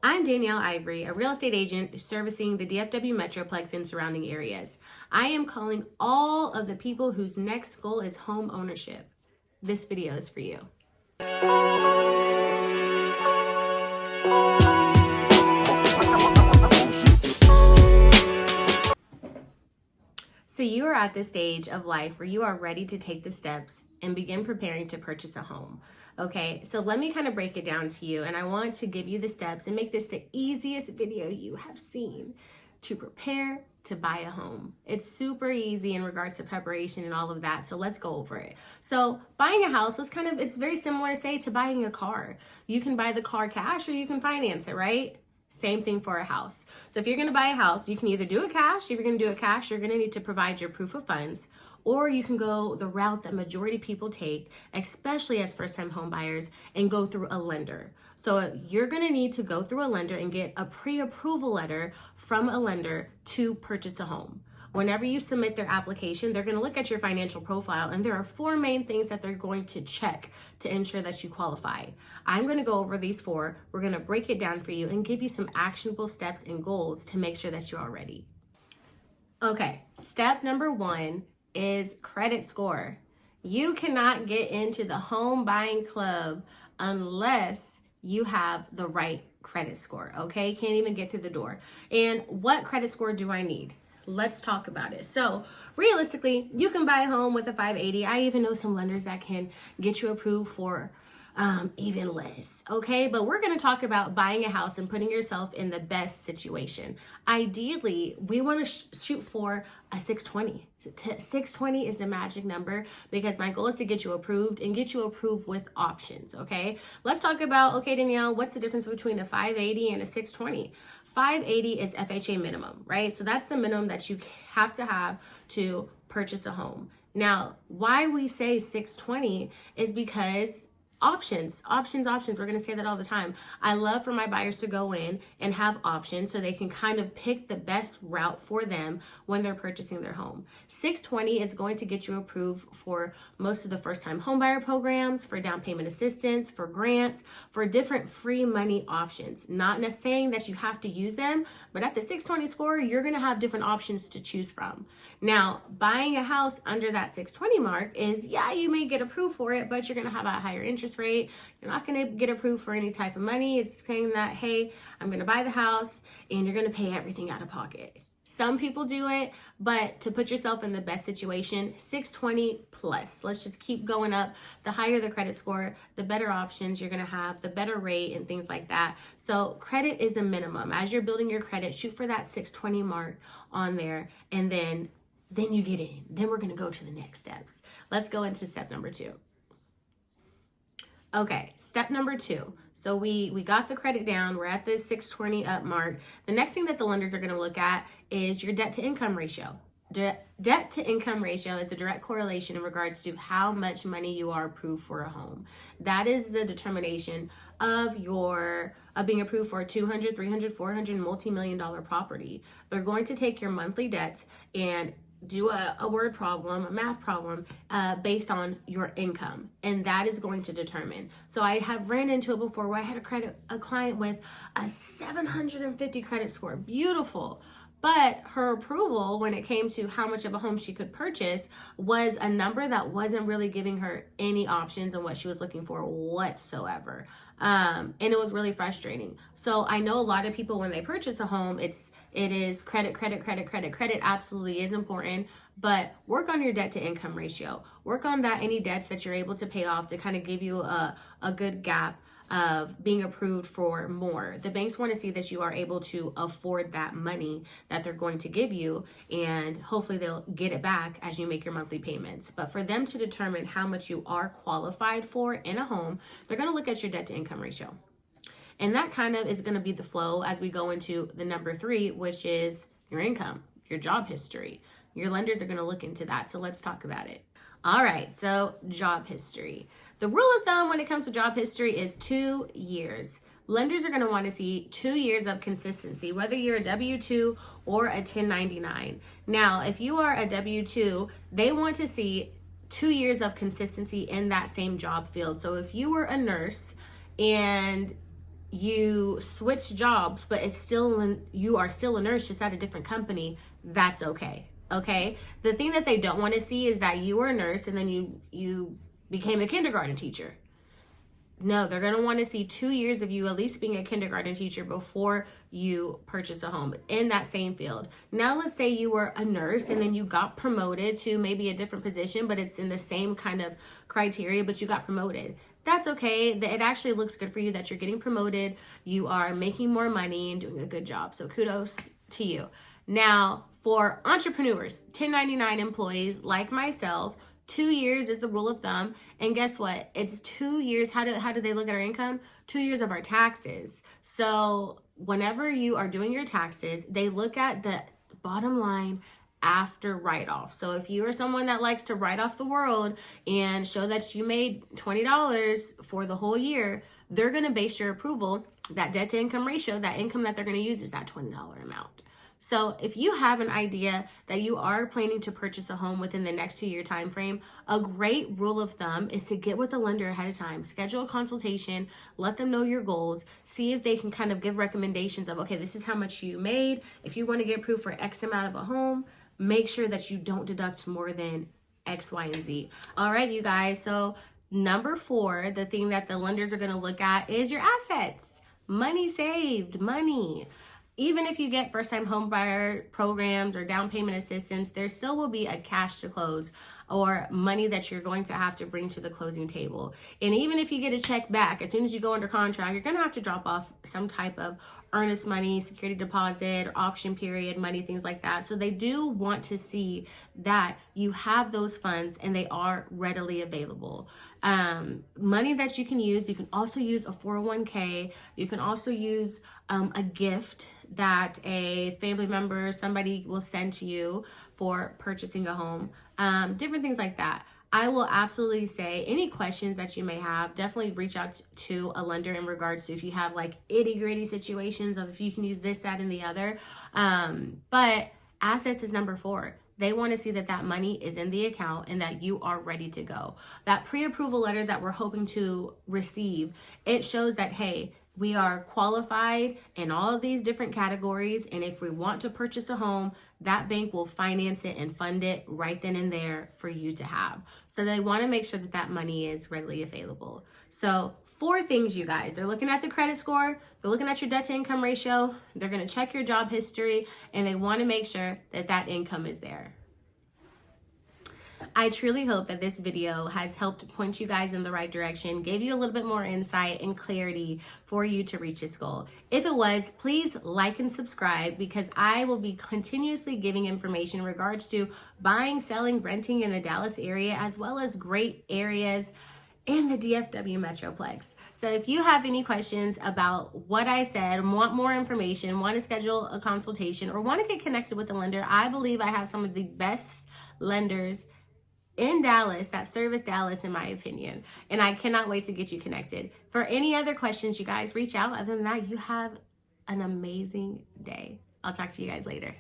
I'm Danielle Ivory, a real estate agent servicing the DFW Metroplex and surrounding areas. I am calling all of the people whose next goal is home ownership. This video is for you. So you are at the stage of life where you are ready to take the steps and begin preparing to purchase a home. Okay, so let me kind of break it down to you, and I want to give you the steps and make this the easiest video you have seen to prepare to buy a home. It's super easy in regards to preparation and all of that, so let's go over it. So buying a house, it's very similar, say, to buying a car. You can buy the car cash or you can finance it, right? Same thing for a house. So if you're going to buy a house, you can either do it cash. If you're going to do it cash, you're going to need to provide your proof of funds, or you can go the route that majority people take, especially as first-time home buyers, and go through a lender. So you're going to need to go through a lender and get a pre-approval letter from a lender to purchase a home. Whenever you submit their application, they're going to look at your financial profile, and there are 4 main things that they're going to check to ensure that you qualify. I'm going to go over these 4. We're going to break it down for you and give you some actionable steps and goals to make sure that you are ready. Okay, step number 1 is credit score. You cannot get into the home buying club unless you have the right credit score, okay? Can't even get through the door. And what credit score do I need? Let's talk about it. So realistically, you can buy a home with a 580. I even know some lenders that can get you approved for even less, okay? But we're going to talk about buying a house and putting yourself in the best situation. Ideally, we want to shoot for a 620. 620 is the magic number because my goal is to get you approved and get you approved with options, okay? Let's talk about, okay, Danielle, what's the difference between a 580 and a 620? 580 is FHA minimum, right? So that's the minimum that you have to purchase a home. Now, why we say 620 is because options. We're going to say that all the time. I love for my buyers to go in and have options so they can kind of pick the best route for them when they're purchasing their home. 620 is going to get you approved for most of the first-time homebuyer programs, for down payment assistance, for grants, for different free money options. Not necessarily saying that you have to use them, but at the 620 score, you're going to have different options to choose from. Now, buying a house under that 620 mark is, yeah, you may get approved for it, but you're going to have a higher interest rate. You're not going to get approved for any type of money. It's saying that, hey, I'm going to buy the house and you're going to pay everything out of pocket. Some people do it, but to put yourself in the best situation, 620 plus. Let's just keep going up. The higher the credit score, the better options you're going to have, the better rate and things like that. So credit is the minimum. As you're building your credit, shoot for that 620 mark on there, and then you get in. Then we're going to go to the next steps. Let's go into step number 2. Okay, step number 2. So we got the credit down. We're at the 620 up mark. The next thing that the lenders are going to look at is your debt to income ratio. Debt to income ratio is a direct correlation in regards to how much money you are approved for a home. That is the determination of being approved for a 200, 300, 400 multi-million-dollar property. They're going to take your monthly debts and do a word problem, a math problem, based on your income. And that is going to determine. So I have ran into it before where I had a client with a 750 credit score. Beautiful. But her approval, when it came to how much of a home she could purchase, was a number that wasn't really giving her any options on what she was looking for whatsoever. And it was really frustrating. So I know a lot of people, when they purchase a home, it is credit absolutely is important, but work on your debt to income ratio. Work on that, any debts that you're able to pay off to kind of give you a good gap of being approved for more. The banks want to see that you are able to afford that money that they're going to give you, and hopefully they'll get it back as you make your monthly payments. But for them to determine how much you are qualified for in a home, they're going to look at your debt to income ratio. And that kind of is going to be the flow as we go into the number 3, which is your income, your job history. Your lenders are going to look into that. So let's talk about it. All right, so job history. The rule of thumb when it comes to job history is 2 years. Lenders are going to want to see 2 years of consistency, whether you're a W-2 or a 1099. Now, if you are a W-2, they want to see 2 years of consistency in that same job field. So if you were a nurse and you switch jobs, but it's still when you are still a nurse, just at a different company, that's okay. Okay. The thing that they don't want to see is that you were a nurse and then you became a kindergarten teacher. No, they're going to want to see 2 years of you at least being a kindergarten teacher before you purchase a home in that same field. Now, let's say you were a nurse and then you got promoted to maybe a different position, but it's in the same kind of criteria, but you got promoted. That's okay. It actually looks good for you that you're getting promoted. You are making more money and doing a good job. So kudos to you. Now, for entrepreneurs, 1099 employees like myself, 2 years is the rule of thumb. And guess what? It's 2 years. How do they look at our income? 2 years of our taxes. So whenever you are doing your taxes, they look at the bottom line after write-off. So if you are someone that likes to write off the world and show that you made $20 for the whole year, they're going to base your approval, that debt to income ratio, that income that they're going to use is that $20 amount. So if you have an idea that you are planning to purchase a home within the next 2 year time frame, a great rule of thumb is to get with the lender ahead of time, schedule a consultation, let them know your goals, see if they can kind of give recommendations of, okay, this is how much you made. If you want to get approved for X amount of a home, make sure that you don't deduct more than X, Y, and Z. All right, you guys. So number 4, the thing that the lenders are going to look at is your assets, money saved, money. Even if you get first-time home buyer programs or down payment assistance, there still will be a cash to close or money that you're going to have to bring to the closing table. And even if you get a check back, as soon as you go under contract, you're going to have to drop off some type of earnest money, security deposit, option period money, things like that. So they do want to see that you have those funds and they are readily available. Money that you can also use a 401k. You can also use a gift that a family member, somebody will send to you for purchasing a home, different things like that. I will absolutely say any questions that you may have, definitely reach out to a lender in regards to if you have like itty gritty situations of if you can use this, that, and the other. But assets is number 4. They want to see that that money is in the account and that you are ready to go. That pre-approval letter that we're hoping to receive, it shows that, hey, we are qualified in all of these different categories, and if we want to purchase a home, that bank will finance it and fund it right then and there for you to have. So they want to make sure that that money is readily available. So 4 things, you guys. They're looking at the credit score, they're looking at your debt to income ratio, they're going to check your job history, and they want to make sure that that income is there. I truly hope that this video has helped point you guys in the right direction, gave you a little bit more insight and clarity for you to reach this goal. If it was, please like and subscribe because I will be continuously giving information in regards to buying, selling, renting in the Dallas area, as well as great areas in the DFW Metroplex. So if you have any questions about what I said, want more information, want to schedule a consultation, or want to get connected with a lender, I believe I have some of the best lenders in Dallas that service Dallas, in my opinion. And I cannot wait to get you connected. For any other questions, you guys reach out. Other than that, you have an amazing day. I'll talk to you guys later.